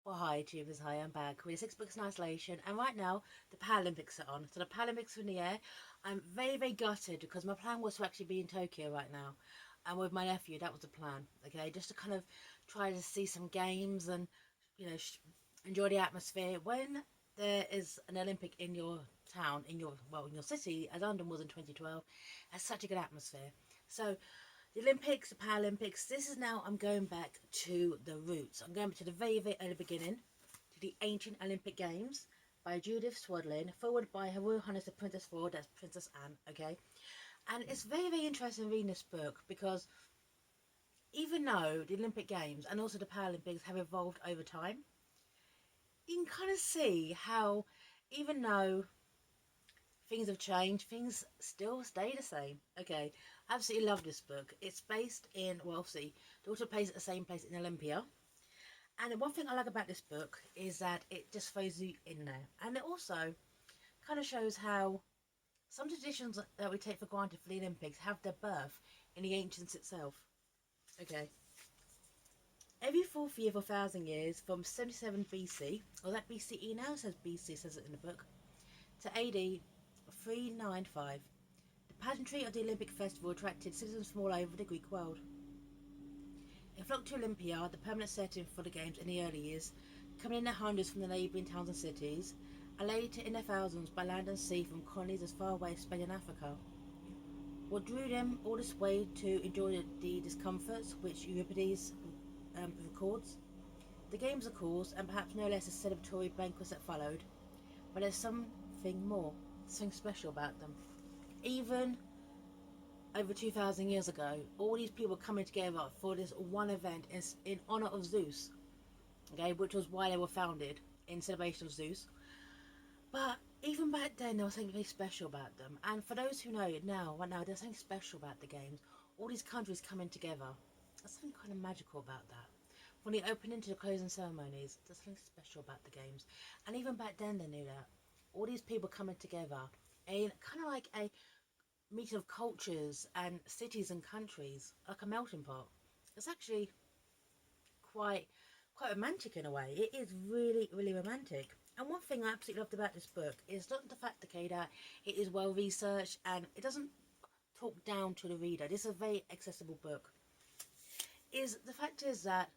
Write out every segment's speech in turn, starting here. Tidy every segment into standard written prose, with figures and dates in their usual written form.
Well, hi, Tubers. Hi, I'm back with 6 books in isolation, and right now the Paralympics are on. So the Paralympics are in the air. I'm very, very gutted because my plan was to actually be in Tokyo right now, and with my nephew, that was the plan. Okay, just to kind of try to see some games and enjoy the atmosphere when there is an Olympic in your town, in your city, as London was in 2012. Has such a good atmosphere. So the Olympics, the Paralympics, this is now, I'm going back to the roots. I'm going back to the very, very early beginning, to the ancient Olympic Games by Judith Swaddling, forward by Her Royal Highness the Princess Ford, that's Princess Anne, okay? And it's very, very interesting reading this book because even though the Olympic Games and also the Paralympics have evolved over time, you can kind of see how even though things have changed, things still stay the same. Okay, I absolutely love this book. It's based in, well, see, the author plays at the same place in Olympia. And one thing I like about this book is that it just throws you in there. And it also kind of shows how some traditions that we take for granted for the Olympics have their birth in the ancients itself. Okay. Every fourth year for 1,000 years, from 77 BC, or that BCE now, it says BC, says it in the book, to AD 395, the pageantry of the Olympic festival attracted citizens from all over the Greek world. They flocked to Olympia, the permanent setting for the games in the early years, coming in their hundreds from the neighbouring towns and cities, and later in their thousands by land and sea from colonies as far away as Spain and Africa. What drew them all this way to enjoy the discomforts which Euripides records? The games, of course, and perhaps no less the celebratory banquets that followed, but there's something more, something special about them. Even over 2,000 years ago, all these people coming together for this one event in honour of Zeus, okay, which was why they were founded, in celebration of Zeus. But even back then, there was something very special about them. And for those who know it now, right now, there's something special about the games. All these countries coming together. There's something kind of magical about that. From the opening to the closing ceremonies, there's something special about the games. And even back then, they knew that. All these people coming together, kind of like a meeting of cultures and cities and countries, like a melting pot. It's actually quite romantic in a way. It is really, really romantic. And one thing I absolutely loved about this book is not the fact, okay, that it is well researched and it doesn't talk down to the reader. This is a very accessible book. Is the fact is that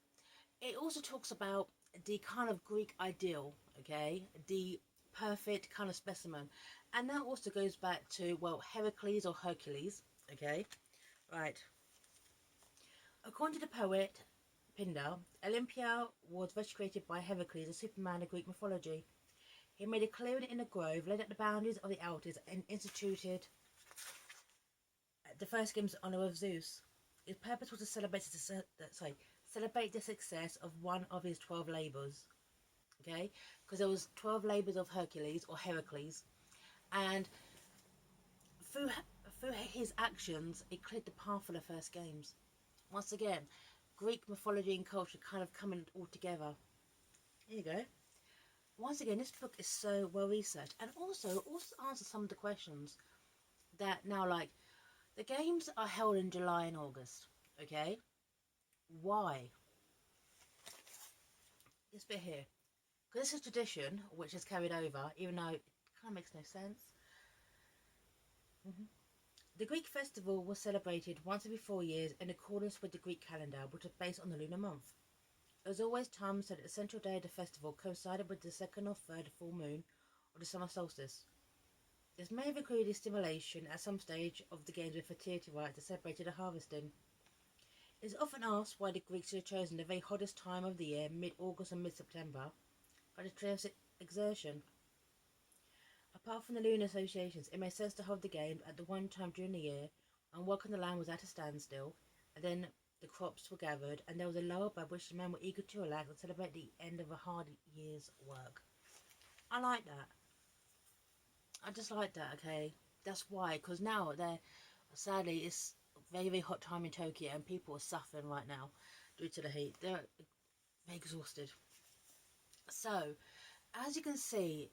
it also talks about the kind of Greek ideal, okay, the perfect kind of specimen, and that also goes back to, well, Heracles or Hercules, okay, right. According to the poet Pindar, Olympia was first created by Heracles, a superman of Greek mythology. He made a clearing in a grove, laid out the boundaries of the altars, and instituted the first games in honour of Zeus. His purpose was to celebrate the success of one of his 12 labours. Okay, because there was 12 labours of Hercules or Heracles, and through his actions, it cleared the path for the first games. Once again, Greek mythology and culture kind of coming all together. Here you go. Once again, this book is so well researched, and also answers some of the questions that now, like, the games are held in July and August. Okay, why? This bit here, because this is tradition which is carried over, even though it kind of makes no sense. The Greek festival was celebrated once every 4 years in accordance with the Greek calendar, which was based on the lunar month. It was always timed so that the central day of the festival coincided with the second or third full moon of the summer solstice. This may have included stimulation at some stage of the games with fertility rites that celebrated the harvesting. It is often asked why the Greeks had chosen the very hottest time of the year, mid-August and mid-September, for the trails exertion. Apart from the lunar associations, it made sense to hold the games at the one time during the year when work on the land was at a standstill, and then the crops were gathered, and there was a lull by which the men were eager to relax and celebrate the end of a hard year's work. I like that. I just like that, okay? That's why, because now sadly, it's a very, very hot time in Tokyo, and people are suffering right now due to the heat. They're very exhausted. So, as you can see,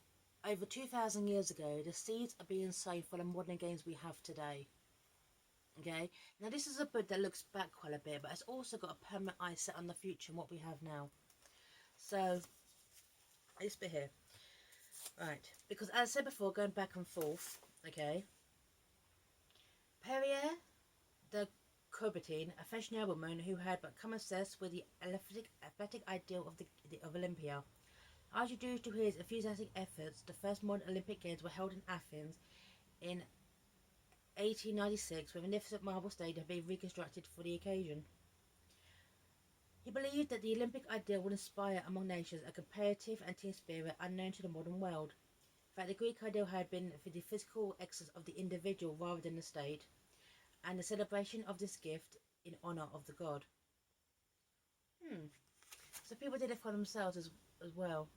over 2,000 years ago, the seeds are being sown for the modern games we have today. Okay, now this is a book that looks back quite a bit, but it's also got a permanent eye set on the future and what we have now. So, This bit here. Right. Because as I said before, going back and forth, okay, Perrier the Coubertin, a fresh nobleman who had become obsessed with the athletic ideal of Olympia. Largely due to his enthusiastic efforts, the first modern Olympic Games were held in Athens in 1896, with a magnificent marble stadium being reconstructed for the occasion. He believed that the Olympic ideal would inspire among nations a competitive and team spirit unknown to the modern world. In fact, the Greek ideal had been for the physical excellence of the individual rather than the state, and the celebration of this gift in honour of the god. So people did it for themselves as well.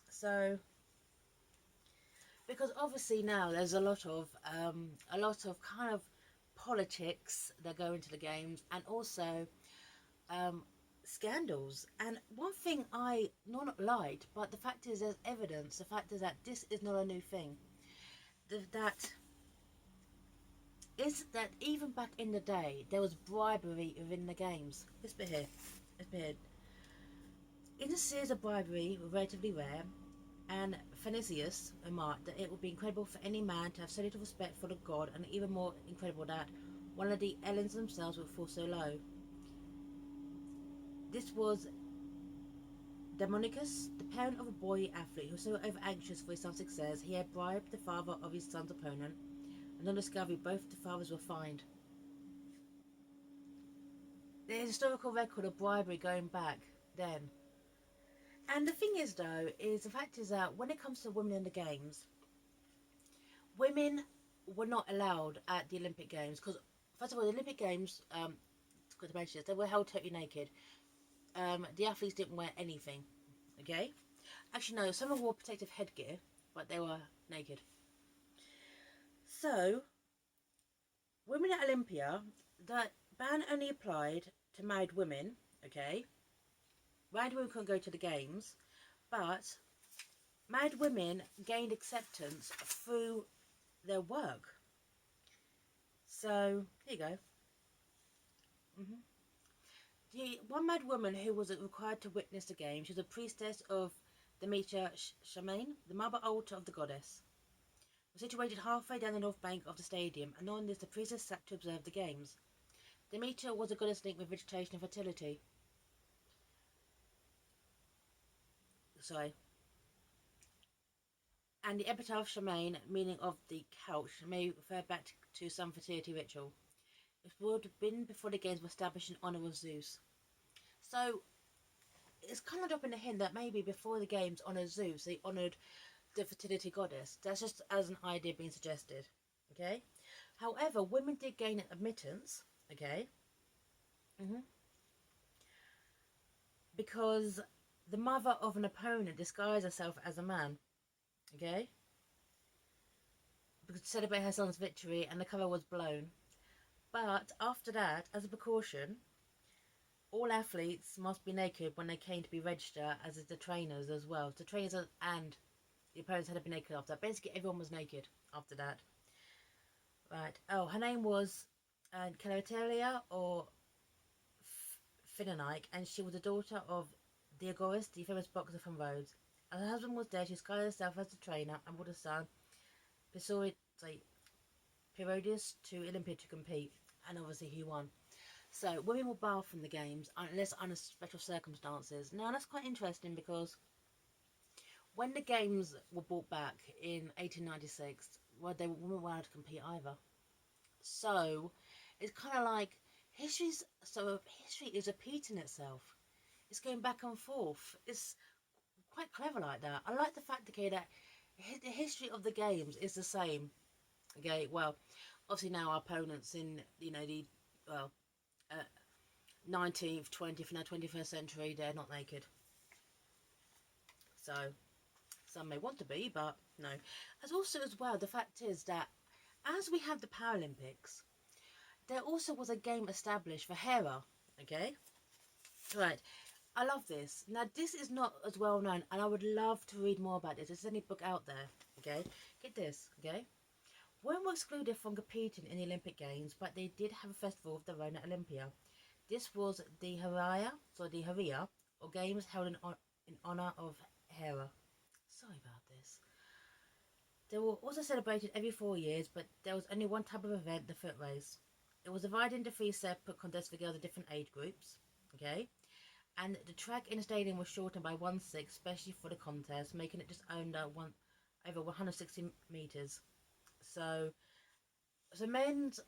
So, because obviously now there's a lot of kind of politics that go into the games, and also scandals. And one thing I not lied, but the fact is there's evidence. The fact is that this is not a new thing. That is that even back in the day there was bribery within the games. This bit here, this bit here. Instances of bribery were relatively rare, and Phanasius remarked that it would be incredible for any man to have so little respect for the god, and even more incredible that one of the Ellens themselves would fall so low. This was Demonicus, the parent of a boy athlete who was so over anxious for his son's success, he had bribed the father of his son's opponent, and on discovery both the fathers were fined. There's a historical record of bribery going back then. And the thing is, though, is the fact is that when it comes to women in the games, women were not allowed at the Olympic Games because, first of all, the Olympic Games, to mention this, they were held totally naked. The athletes didn't wear anything. Okay, actually no, some of them wore protective headgear, but they were naked. So, women at Olympia, that ban only applied to married women. Okay. Married women couldn't go to the games, but married women gained acceptance through their work. So, here you go. The one married woman who was required to witness the games, she was a priestess of Demeter Shamain, the marble altar of the goddess. It was situated halfway down the north bank of the stadium, and on this the priestess sat to observe the games. Demeter was a goddess linked with vegetation and fertility. Sorry. And the epitaph Shamain, meaning of the couch, may refer back to some fertility ritual. It would have been before the games were established in honour of Zeus. So, it's kind of dropping a hint that maybe before the games honoured Zeus, they honoured the fertility goddess. That's just as an idea being suggested. Okay? However, women did gain admittance. Okay? Because the mother of an opponent disguised herself as a man. Okay? Because to celebrate her son's victory, and the cover was blown. But after that, as a precaution, all athletes must be naked when they came to be registered, as is the trainers as well. The trainers and the opponents had to be naked after that. Basically, everyone was naked after that. Right. Oh, her name was Calitelia or Phenonique, and she was the daughter of Diagoras, the famous boxer from Rhodes. As her husband was dead, she disguised herself as a trainer and brought her son, Pyrrhodius, to Olympia to compete, and obviously he won. So women were barred from the games unless under special circumstances. Now that's quite interesting because when the games were brought back in 1896, well, they weren't allowed to compete either. So it's kind of like history is repeating itself. It's going back and forth. It's quite clever like that. I like the fact, okay, that the history of the games is the same. Okay, well, obviously now our opponents in, the 19th, 20th, and now 21st century, they're not naked. So some may want to be, but no. As also as well, the fact is that as we have the Paralympics, there also was a game established for Hera. Okay, right. I love this. Now this is not as well known, and I would love to read more about this. There's any book out there. Okay, get this. Okay, women were excluded from competing in the Olympic Games, but they did have a festival of their own at Olympia. This was the Heria, or Games held in honour of Hera. Sorry about this. They were also celebrated every 4 years, but there was only one type of event, the foot race. It was divided into 3 separate contests for girls of different age groups. Okay, and the track in the stadium was shortened by 1/6, especially for the contest, making it just over 160 meters. So men's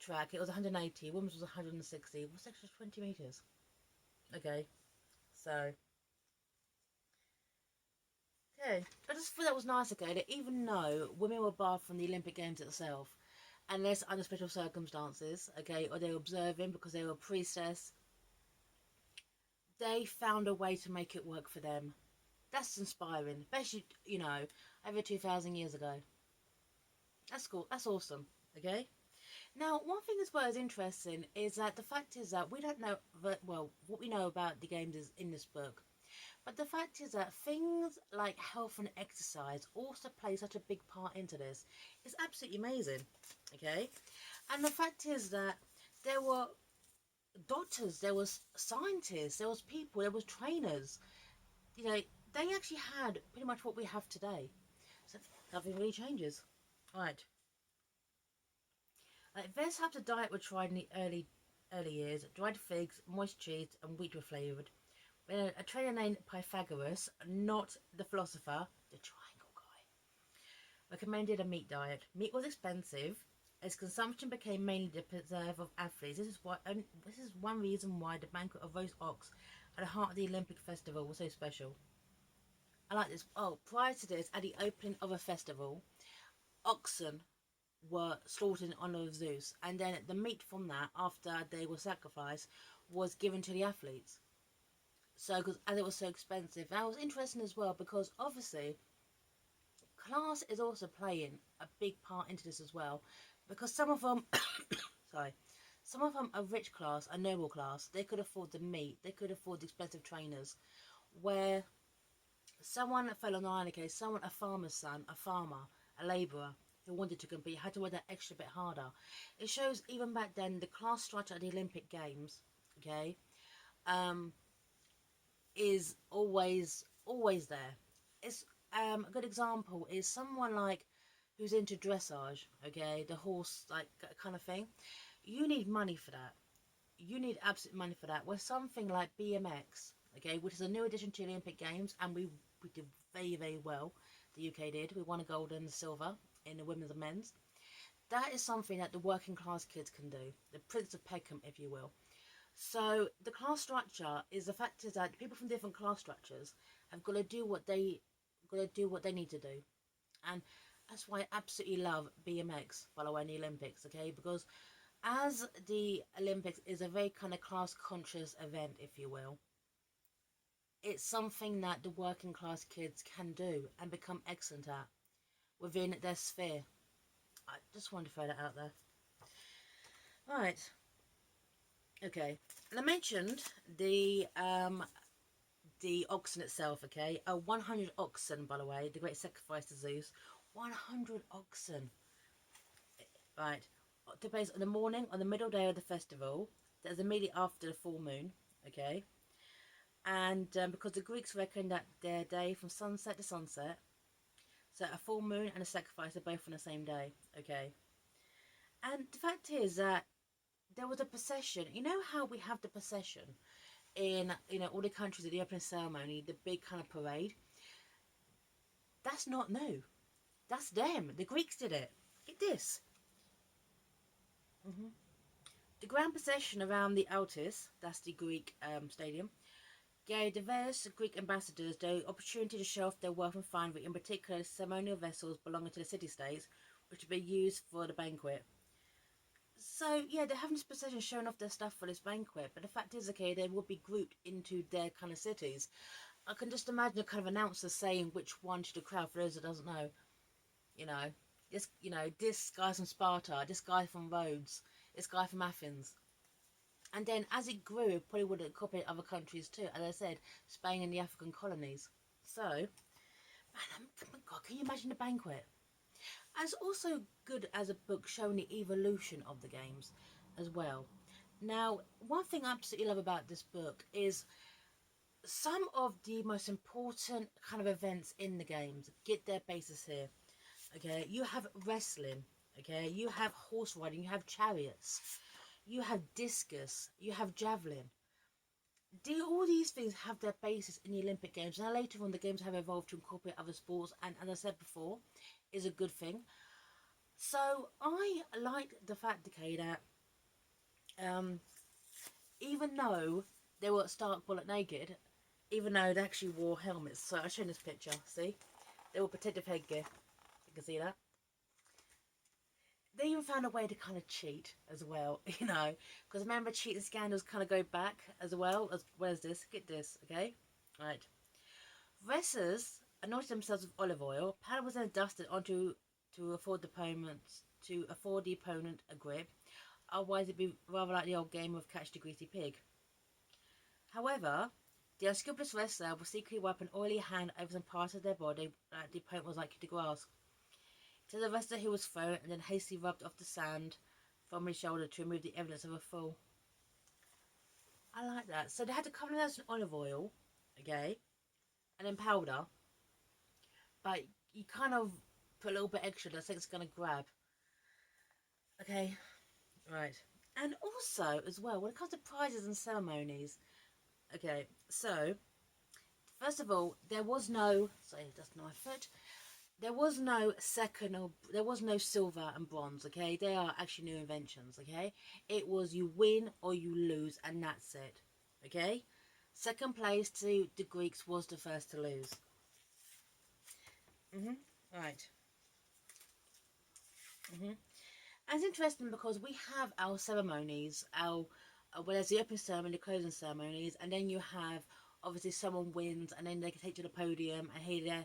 track it was 180, women's was 160. What's extra 20 meters? Okay, so okay, I just thought that was nice. Okay, that even though women were barred from the Olympic Games itself, unless under special circumstances, okay, or they were observing because they were a priestess, they found a way to make it work for them. That's inspiring, especially over 2,000 years ago. That's cool. That's awesome. Okay. Now, one thing as well is interesting is that the fact is that we don't know well what we know about the games is in this book, but the fact is that things like health and exercise also play such a big part into this. It's absolutely amazing. Okay, and the fact is that there were doctors, there was scientists, there was people, there was trainers. They actually had pretty much what we have today. So nothing really changes. Right. Various types of diet were tried in the early years. Dried figs, moist cheese, and wheat were flavoured. A trainer named Pythagoras, not the philosopher, the triangle guy, recommended a meat diet. Meat was expensive, as consumption became mainly the preserve of athletes. This is one reason why the banquet of roast ox at the heart of the Olympic festival was so special. I like this. Oh, prior to this, at the opening of a festival, oxen were slaughtered in honor of Zeus, and then the meat from that, after they were sacrificed, was given to the athletes. So, because as it was so expensive, that was interesting as well because obviously, class is also playing a big part into this as well, because some of them, sorry, some of them are rich class, a noble class. They could afford the meat, they could afford the expensive trainers, where someone fell on the line, okay, a farmer's son, a farmer, a labourer, who wanted to compete had to work that extra bit harder. It shows even back then the class structure at the Olympic Games, okay, is always there. It's a good example is someone like who's into dressage, okay, the horse like kind of thing. You need money for that. You need absolute money for that. Where something like BMX, okay, which is a new addition to the Olympic Games, and we did very well. The UK did. We won a gold and a silver in the women's and men's. That is something that the working class kids can do. The Prince of Peckham, if you will. So the class structure is the fact is that people from different class structures have got to do what they need to do, and that's why I absolutely love BMX. By the way, in the Olympics, okay, because as the Olympics is a very kind of class conscious event, if you will, it's something that the working class kids can do and become excellent at within their sphere. I just wanted to throw that out there. Right. Okay. And I mentioned the oxen itself, okay? 100 oxen, by the way, the great sacrifice to Zeus. 100 oxen. Right. Took place on the morning, on the middle day of the festival. That is immediately after the full moon, okay? And because the Greeks reckoned that their day from sunset to sunset, so a full moon and a sacrifice are both on the same day, okay? And the fact is that there was a procession. You know how we have the procession in all the countries at the opening ceremony, the big kind of parade? That's not new. That's them. The Greeks did it. Get this. The grand procession around the Altis, that's the Greek stadium, gave the various Greek ambassadors the opportunity to show off their wealth and finery, in particular ceremonial vessels belonging to the city-states, which would be used for the banquet. So, yeah, they're having this procession showing off their stuff for this banquet, but the fact is, okay, they would be grouped into their kind of cities. I can just imagine a kind of announcer saying which one to the crowd, for those that doesn't know. This guy's from Sparta, this guy from Rhodes, this guy from Athens. And then as it grew, it probably would have copied other countries too. As I said, Spain and the African colonies. So, man, God, can you imagine the banquet? And it's also good as a book showing the evolution of the games as well. Now, one thing I absolutely love about this book is some of the most important kind of events in the games get their basis here. Okay, you have wrestling. Okay, you have horse riding. You have chariots. You have discus. You have javelin. All these things have their basis in the Olympic Games. Now later on, the games have evolved to incorporate other sports, and as I said before, is a good thing. So I like the fact, okay, that even though they were stark bullet naked, even though they actually wore helmets. So I'll show you this picture. See, they wore protective headgear. You can see that. They even found a way to kind of cheat as well, you know, because remember, cheating scandals kind of go back as well as where's this? Get this, okay, right. Wrestlers anointed themselves with olive oil. Powder was then dusted onto to afford the opponent a grip. Otherwise, it'd be rather like the old game of catch the greasy pig. However, the unscrupulous wrestler will secretly wipe an oily hand over some part of their body that the opponent was likely to grasp. To the wrestler, he was thrown and then hastily rubbed off the sand from his shoulder to remove the evidence of a fall. I like that. So they had to cover those in olive oil, okay, and then powder, but you kind of put a little bit extra. I think it's going to grab. Okay, right. And also, as well, when it comes to prizes and ceremonies, okay, so first of all, there was no. Sorry, that's my foot. There was no second, or there was no silver and bronze, okay? They are actually new inventions, okay? It was you win or you lose, and that's it, okay? Second place to the Greeks was the first to lose. Right. And it's interesting because we have our ceremonies, well, there's the opening ceremony, the closing ceremonies, and then you have, obviously, someone wins, and then they can take to the podium and hear their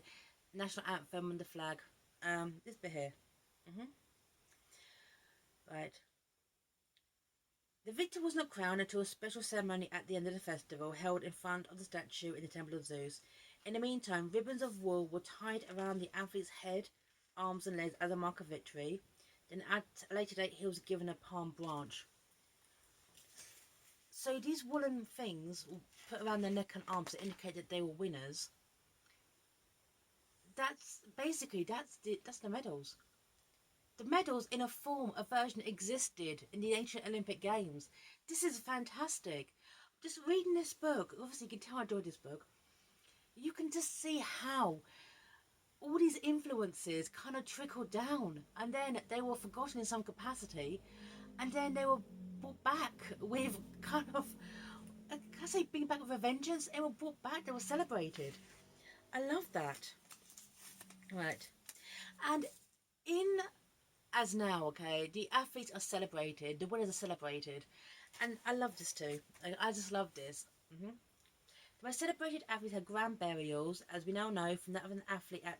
national anthem and the flag. This bit here. Right. The victor was not crowned until a special ceremony at the end of the festival, held in front of the statue in the Temple of Zeus. In the meantime, ribbons of wool were tied around the athlete's head, arms and legs as a mark of victory. Then at a later date, he was given a palm branch. So these woolen things put around their neck and arms to indicate that they were winners. That's basically that's the medals. The medals in a form, a version existed in the ancient Olympic Games. This is fantastic. Just reading this book, obviously you can tell I enjoyed this book. You can just see how all these influences kind of trickled down, and then they were forgotten in some capacity, and then they were brought back with kind of, can I say, being back with a vengeance? They were brought back, they were celebrated. I love that. Right. And in as now, okay, the athletes are celebrated, the winners are celebrated, and I love this too. I just love this. The most celebrated athletes had grand burials, as we now know from that of an athlete at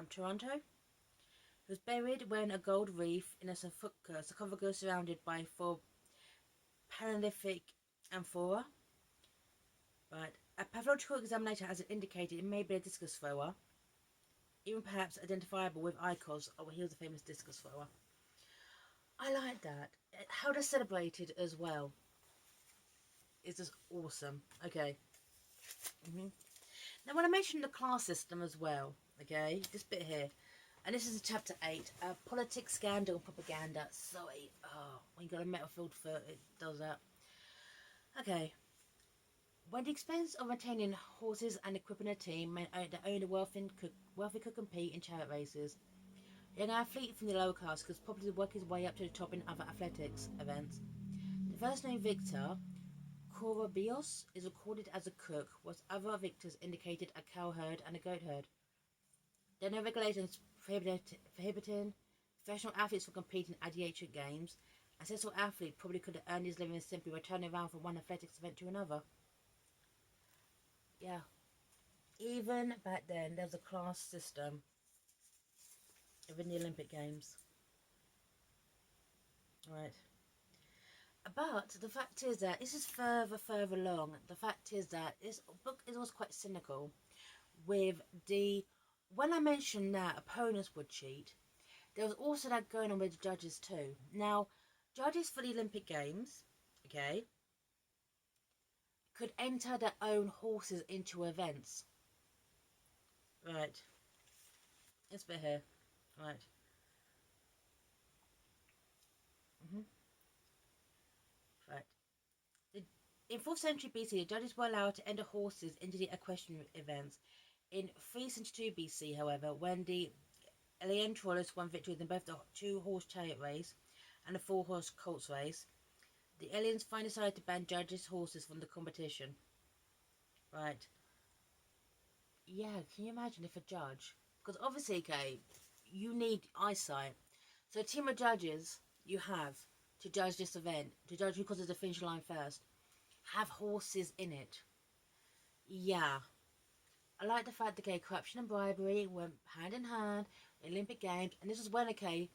Toronto, who was buried wearing a gold wreath in a sarcophagus surrounded by 4 Paleolithic amphora. Right, a pathological examination has indicated it may be a discus thrower, even perhaps identifiable with icons. Oh, he was a famous discus thrower. I like that. How they're celebrated as well is just awesome. Okay. Now, when I mentioned the class system as well, okay, this bit here, and this is chapter 8, politics, scandal, and propaganda. Sorry, when you got a metal-filled foot, it does that. Okay. When the expense of maintaining horses and equipping a team meant that only the wealthy could compete in chariot races, a young athlete from the lower class could probably work his way up to the top in other athletics events. The first named victor, Korobios, is recorded as a cook, whilst other victors indicated a cow herd and a goat herd. There are no regulations prohibiting professional athletes from competing at the ancient games. A successful athlete probably could have earned his living simply returning around from one athletics event to another. Yeah. Even back then, there was a class system within the Olympic Games. Right. But the fact is that this is further along. The fact is that this book is also quite cynical with when I mentioned that opponents would cheat, there was also that going on with the judges too. Now, judges for the Olympic Games, okay, could enter their own horses into events. Right. This bit here. Right. Right. In 4th century BC, the judges were allowed to enter horses into the equestrian events. In 372 BC, however, when the Eleantrolis won victories in both the 2-horse chariot race and the 4-horse colts race, the Eleans finally decided to ban judges' horses from the competition. Right. Yeah, can you imagine if a judge... Because obviously, okay, you need eyesight. So a team of judges you have to judge this event, to judge who crosses the finish line first, have horses in it. Yeah. I like the fact that, okay, corruption and bribery went hand in hand in Olympic Games, and this is when, okay,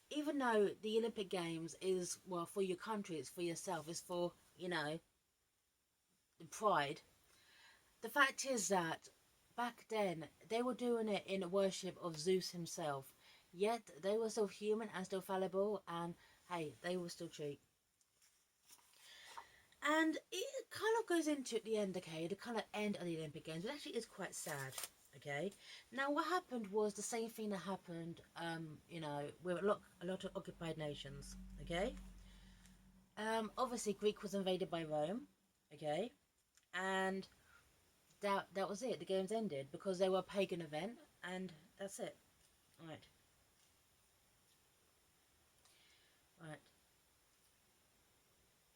even though the Olympic Games is, well, for your country, it's for yourself, it's for, you know, the pride. The fact is that back then they were doing it in worship of Zeus himself, yet they were still human and still fallible, and hey, they were still cheap. And it kind of goes into at the end, okay, the kind of end of the Olympic Games, which actually is quite sad, okay. Now, what happened was the same thing that happened, you know, with a lot of occupied nations, okay. Obviously, Greek was invaded by Rome, okay, and that was it. The games ended because they were a pagan event, and that's it. Right, right.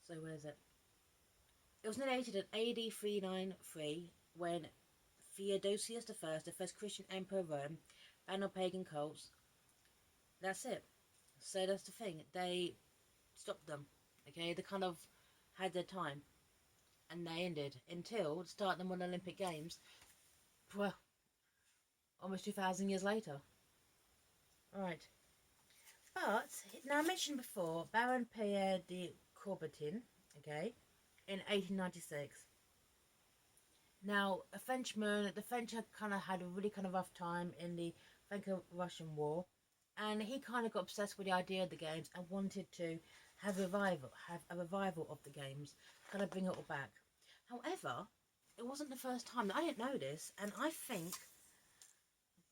So where's it? It was narrated in AD 393 when Theodosius I, the first Christian emperor of Rome, banned on pagan cults. That's it. So that's the thing. They stopped them. Okay, they kind of had their time, and they ended until the start of the modern Olympic Games. Well, almost 2,000 years later. Right. But now I mentioned before Baron Pierre de Coubertin. Okay, in 1896. Now, a Frenchman, the French had kind of had a really kind of rough time in the Franco-Russian War, and he kind of got obsessed with the idea of the games and wanted to have a revival of the games, kind of bring it all back. However, it wasn't the first time. I didn't know this, and I think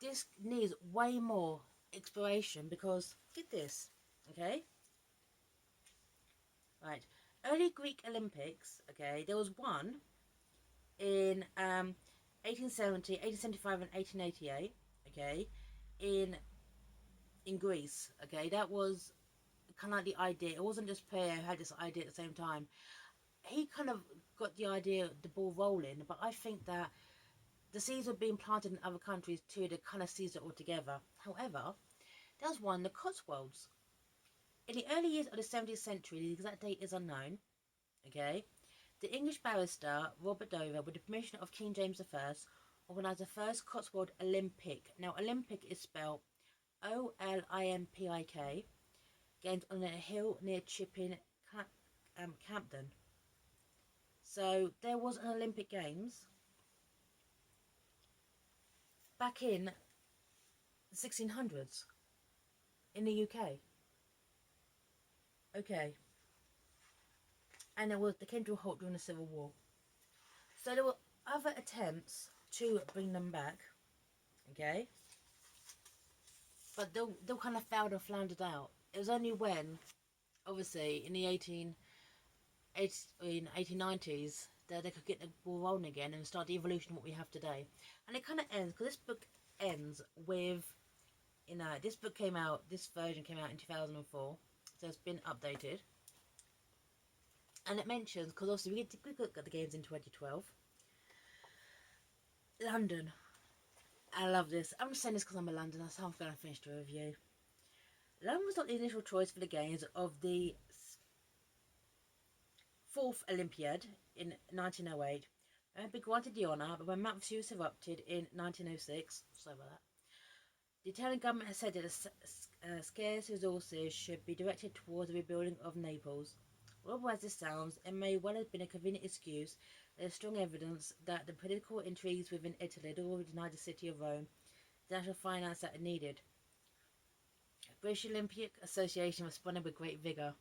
this needs way more exploration because, get this, okay? Right. Early Greek Olympics, okay, there was one in 1870, 1875 and 1888, okay, in Greece, okay. That was kind of like the idea. It wasn't just Pierre who had this idea at the same time. He kind of got the idea, the ball rolling, but I think that the seeds were being planted in other countries too to kind of seize it all together. However, there was one, the Cotswolds. In the early years of the 17th century, the exact date is unknown, okay, the English barrister Robert Dover, with the permission of King James I, organised the first Cotswold Olympic. Now, Olympic is spelled Olympik, games on a hill near Chipping, Campden. So there was an Olympic Games back in the 1600s in the UK. Okay, and they came to a halt during the Civil War. So there were other attempts to bring them back, okay, but they'll kind of failed and floundered out. It was only when, obviously, in the 1890s, that they could get the ball rolling again and start the evolution of what we have today. And it kind of ends, because this book ends with, you know, this version came out in 2004, so it's been updated. And it mentions, because obviously we got the games in 2012, London. I love this. I'm just saying this because I'm a Londoner, so I'm going to finish the review. London was not the initial choice for the games of the 4th Olympiad in 1908. It had been granted the honour, but when Mount Vesuvius erupted in 1906, sorry about that, the Italian government has said that scarce resources should be directed towards the rebuilding of Naples. Although as this sounds, it may well have been a convenient excuse. There is strong evidence that the political intrigues within Italy had already denied the city of Rome the national finance that it needed. The British Olympic Association responded with great vigour.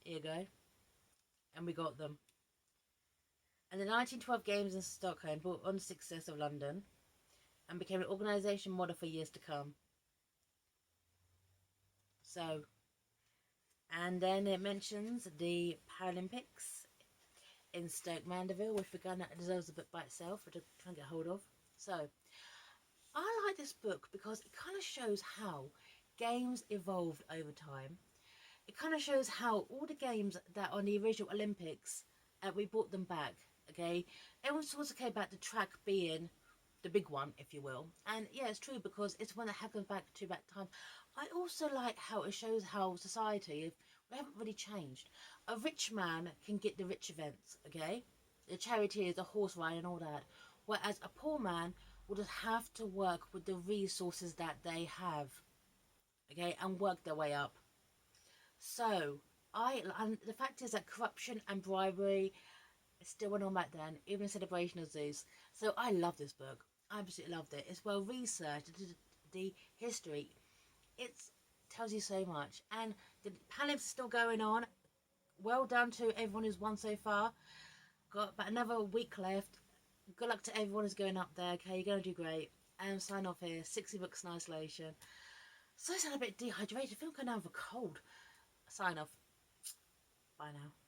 Here you go. And we got them. And the 1912 Games in Stockholm brought on the success of London and became an organisation model for years to come. So, and then it mentions the Paralympics in Stoke Mandeville, which again deserves a book by itself, which I can't get hold of. So, I like this book because it kind of shows how games evolved over time. It kind of shows how all the games that on the original Olympics, we brought them back. Okay, everyone sort of came back the track being the big one, if you will. And yeah, it's true because it's one that happens back to back time. I also like how it shows how society, if we haven't really changed. A rich man can get the rich events, okay? The charity, the horse ride and all that. Whereas a poor man will just have to work with the resources that they have, okay, and work their way up. So, and the fact is that corruption and bribery still went on back then, even in celebration of Zeus. So I love this book. I absolutely loved it. It's well researched. The history, it tells you so much. And the Paralympics is still going on. Well done to everyone who's won so far. Got about another week left. Good luck to everyone who's going up there. Okay, you're going to do great. And sign off here. 60 books in isolation. So I sound a bit dehydrated. I feel I'm going down with a cold. Sign off. Bye now.